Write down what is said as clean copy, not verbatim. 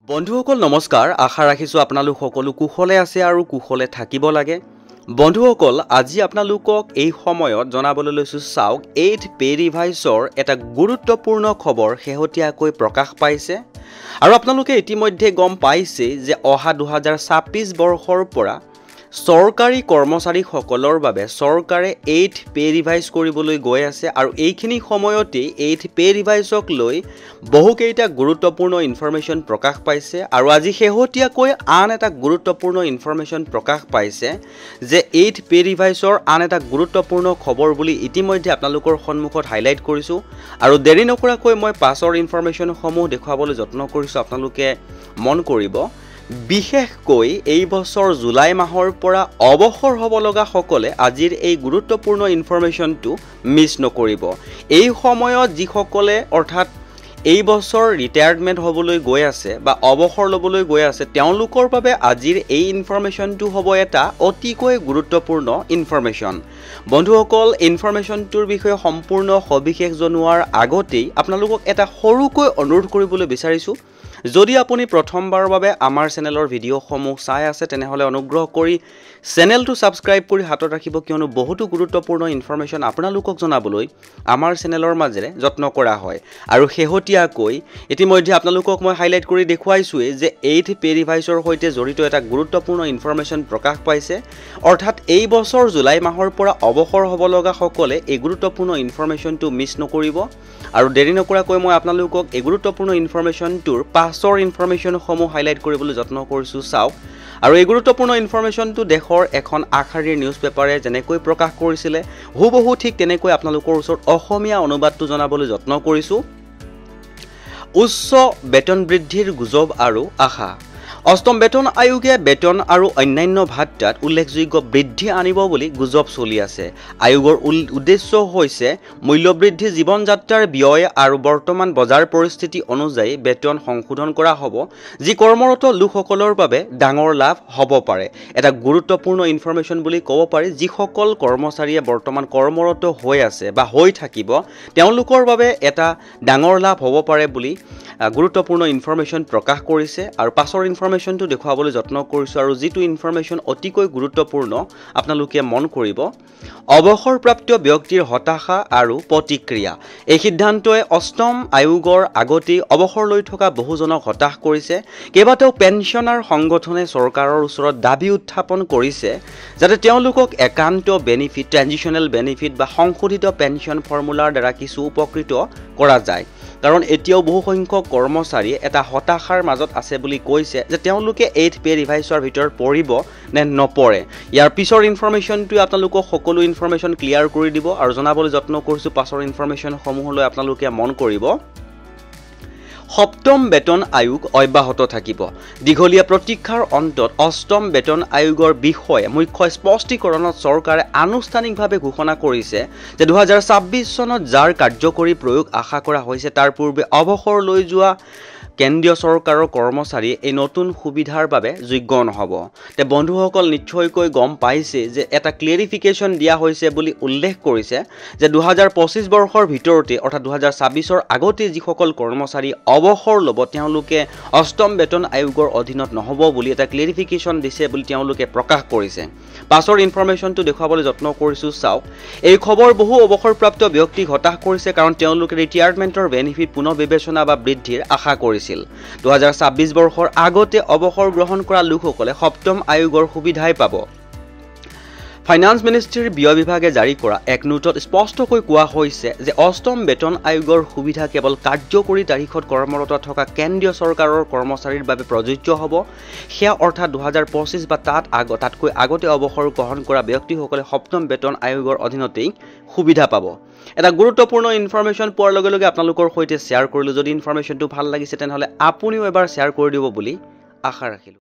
বন্ধুসকল নমস্কাৰ আশা ৰাখিছো আপোনালোক সকলো কুশলে আছে আৰু কুশলে থাকিব লাগে বন্ধুসকল আজি আপোনালোকক এই সময়ত জনাবলৈ লৈছো চাওক 8th পে ৰিভাইজৰ এটা গুৰুত্বপূৰ্ণ খবৰ শেহতীয়াকৈ প্ৰকাশ পাইছে আৰু আপোনালোকে ইতিমধ্যে গম পাইছে যে অহা 2026 বৰ্ষৰ পৰা সৰকাৰি কৰ্মচাৰী সকলৰ বাবে সৰকাৰে 8th পে ৰিভাইজ কৰিবলৈ গৈ আছে আৰু এইখিনি সময়তে 8th পে ৰিভাইজক লৈ বহুকেইটা গুৰুত্বপূৰ্ণ ইনফৰমেশন প্ৰকাশ পাইছে আৰু আজি শেহতীয়াকৈ আন এটা গুৰুত্বপূৰ্ণ ইনফৰমেশন প্ৰকাশ পাইছে যে 8th পে ৰিভাইজৰ আন এটা গুৰুত্বপূৰ্ণ খবৰ বুলি ইতিমধ্যে আপোনালোকৰ সন্মুখত হাইলাইট কৰিছো আৰু দেৰি নকৰাকৈ মই পাছৰ ইনফৰমেশন সমূহ দেখুৱাবলৈ যত্ন কৰিছো আপোনালোকে মন কৰিব বিশেষকৈ এই বছৰ জুলাই মাহৰ পৰা অৱসৰ হ'ব লগা সকলে আজিৰ এই গুৰুত্বপূৰ্ণ ইনফৰমেশনটো মিছ নকৰিব এই সময়ত যি সকলে অৰ্থাৎ এই বছৰ ৰিটায়াৰমেন্ট হ'বলৈ গৈ আছে বা অৱসৰ ল'বলৈ গৈ আছে তেওঁলোকৰ বাবে আজিৰ এই ইনফৰমেশনটো হ'ব এটা অতিকৈ গুৰুত্বপূৰ্ণ ইনফৰমেশন বন্ধুসকল ইনফৰমেশনটোৰ বিষয়ে সম্পূৰ্ণ সবিশেষ জনোৱাৰ আগতেই আপোনালোকক এটা সৰুকৈ অনুৰোধ কৰিবলৈ বিচাৰিছো যদি আপুনি প্ৰথমবাৰৰ বাবে আমাৰ চেনেলৰ ভিডিঅ'সমূহ চাই আছে তেনেহলে অনুগ্ৰহ কৰি চেনেলটো সাবস্ক্ৰাইব কৰি হাতত ৰাখিব কিয়নো বহুতো গুৰুত্বপূৰ্ণ ইনফৰমেশন আপোনালোকক জনাবলৈ আমাৰ চেনেলৰ মাজেৰে যত্ন কৰা হয় আৰু শেহতীয়াকৈ ইতিমধ্যে আপোনালোকক মই হাইলাইট কৰি দেখুৱাইছো যে 8th পে ৰিভাইজৰ সৈতে জড়িত এটা গুৰুত্বপূৰ্ণ ইনফৰমেশন প্ৰকাশ পাইছে অৰ্থাৎ এই বছৰ জুলাই মাহৰ পৰা অৱসৰ হ'ব লগা সকলে এই গুৰুত্বপূৰ্ণ ইনফৰমেশনটো মিছ নকৰিব আৰু দেৰি নকৰাকৈ মই আপোনালোকক এই গুৰুত্বপূৰ্ণ ইনফৰমেশনটোৰ পাছৰ ইনফৰমেশন সমূহ হাইলাইট কৰিবলৈ যত্ন কৰিছো চাওক আৰু এই গুৰুত্বপূৰ্ণ ইনফৰমেশনটো দেশৰ এখন আখাৰীৰ নিউজ পেপাৰে যেনেকৈ প্ৰকাশ কৰিছিলে হুবহু ঠিক তেনেকৈ আপোনালোকৰ ওচৰত অসমীয়া অনুবাদটো জনাবলৈ যত্ন কৰিছো উচ্চ বেতন বৃদ্ধিৰ গুজব আৰু আশা অষ্টম বেতন আয়োগে বেতন আৰু অন্যান্য ভাত্তাত উল্লেখযোগ্য বৃদ্ধি আনিব বুলি গুজব চলি আছে আয়োগৰ উদ্দেশ্য হৈছে মূল্যবৃদ্ধি জীৱন যাত্ৰাৰ ব্যয় আৰু বৰ্তমান বজাৰ পৰিস্থিতি অনুযায়ী বেতন সংশোধন কৰা হ'ব যি কৰ্মৰত লোকসকলৰ বাবে ডাঙৰ লাভ হ'ব পাৰে এটা গুৰুত্বপূৰ্ণ ইনফৰমেশন বুলি ক'ব পাৰি যি সকল কৰ্মচাৰীয়ে বৰ্তমান কৰ্মৰত হৈ আছে বা হৈ থাকিব তেওঁলোকৰ বাবে এটা ডাঙৰ লাভ হ'ব পাৰে বুলি গুৰুত্বপূৰ্ণ ইনফৰমেশন প্ৰকাশ কৰিছে আৰু পাছৰ ইনফৰমেশনটো দেখুৱাবলৈ যত্ন কৰিছো আৰু যেটো ইনফৰমেশন অতিকৈ গুৰুত্বপূৰ্ণ আপোনালোকে মন কৰিব অৱসৰপ্ৰাপ্ত ব্যক্তিৰ হতাশা আৰু প্ৰতিক্ৰিয়া এই সিদ্ধান্তই অষ্টম আয়োগৰ আগতে অৱসৰ লৈ থকা বহুজনক হতাশ কৰিছে কেইবাটাও পেনশনাৰ সংগঠনে চৰকাৰৰ ওচৰত দাবী উত্থাপন কৰিছে যাতে তেওঁলোকক একান্ত বেনিফিট ট্ৰানজিশনাল বেনিফিট বা সংশোধিত পেনশন ফৰ্মুলাৰ দ্বাৰা কিছু উপকৃত কৰা যায় কাৰণ এতিয়াও বহু সংখ্যক কৰ্মচাৰী এটা হতাশাৰ মাজত আছে বুলি কৈছে যে তেওঁলোকে 8th পে ৰিভাইজৰ ভিতৰত পৰিব নে নপৰে ইয়াৰ পিছৰ ইনফৰমেশনটো আপোনালোকক সকলো ইনফৰমেশন ক্লিয়াৰ কৰি দিব আৰু জনাবলৈ যত্ন কৰিছো পাছৰ ইনফৰমেশন সমূহলৈ আপোনালোকে মন কৰিব সপ্তম বেতন আয়োগ অব্যাহত থাকিব দীঘলীয়া প্ৰতীক্ষাৰ অন্তত অষ্টম বেতন আয়োগৰ বিষয়ে মুখ্য স্পষ্টীকৰণত চৰকাৰে আনুষ্ঠানিকভাৱে ঘোষণা কৰিছে যে 2026 চনত যাৰ কাৰ্যকৰী প্ৰয়োগ আশা কৰা হৈছে তাৰ পূৰ্বে অৱসৰ লৈ যোৱা কেন্দ্ৰীয় চৰকাৰৰ কৰ্মচাৰী এই নতুন সুবিধাৰ বাবে যোগ্য নহব তে বন্ধুসকল নিশ্চয়কৈ গম পাইছে যে এটা ক্লিয়াৰিফিকেশন দিয়া হৈছে বুলি উল্লেখ কৰিছে যে 2025 বৰ্ষৰ ভিতৰতে অৰ্থাৎ 2026 ৰ আগতে যি সকল কৰ্মচাৰী অৱসৰ ল'ব তেওঁলোকে অষ্টম বেতন আয়োগৰ অধীনত নহব বুলি এটা ক্লিয়াৰিফিকেশন দিছে বুলি তেওঁলোকে প্ৰকাশ কৰিছে পাছৰ ইনফৰমেশনটো দেখুৱাবলৈ যত্ন কৰিছো চাওক এই খবৰ বহু অৱসৰপ্ৰাপ্ত ব্যক্তিক হতাশ কৰিছে কাৰণ তেওঁলোকে ৰিটায়াৰমেন্টৰ বেনিফিট পুনৰ বিবেচনা বা বৃদ্ধিৰ আশা কৰিছিল 2026 বৰ্ষৰ আগতে অৱসৰ গ্ৰহণ কৰা লোকসকলে সপ্তম আয়োগৰ সুবিধাই পাব ফাইনান্স মিনিষ্ট্ৰীৰ ব্যয় বিভাগে জাৰি কৰা এক নোটত স্পষ্টকৈ কোৱা হৈছে যে অষ্টম বেতন আয়োগৰ সুবিধা কেৱল কাৰ্যকৰী তাৰিখত কৰ্মৰত থকা কেন্দ্ৰীয় চৰকাৰৰ কৰ্মচাৰীৰ বাবে প্ৰযোজ্য হ'ব সেয়া অৰ্থাৎ 2025 বা তাতকৈ আগতে অৱসৰ গ্ৰহণ কৰা ব্যক্তিসকলে সপ্তম বেতন আয়োগৰ অধীনতেই সুবিধা পাব এটা গুৰুত্বপূৰ্ণ ইনফৰমেশন পোৱাৰ লগে লগে আপোনালোকৰ সৈতে শ্বেয়াৰ কৰিলো যদি ইনফৰমেশনটো ভাল লাগিছে তেনেহলে আপুনিও এবাৰ শ্বেয়াৰ কৰি দিব বুলি আশা ৰাখিলো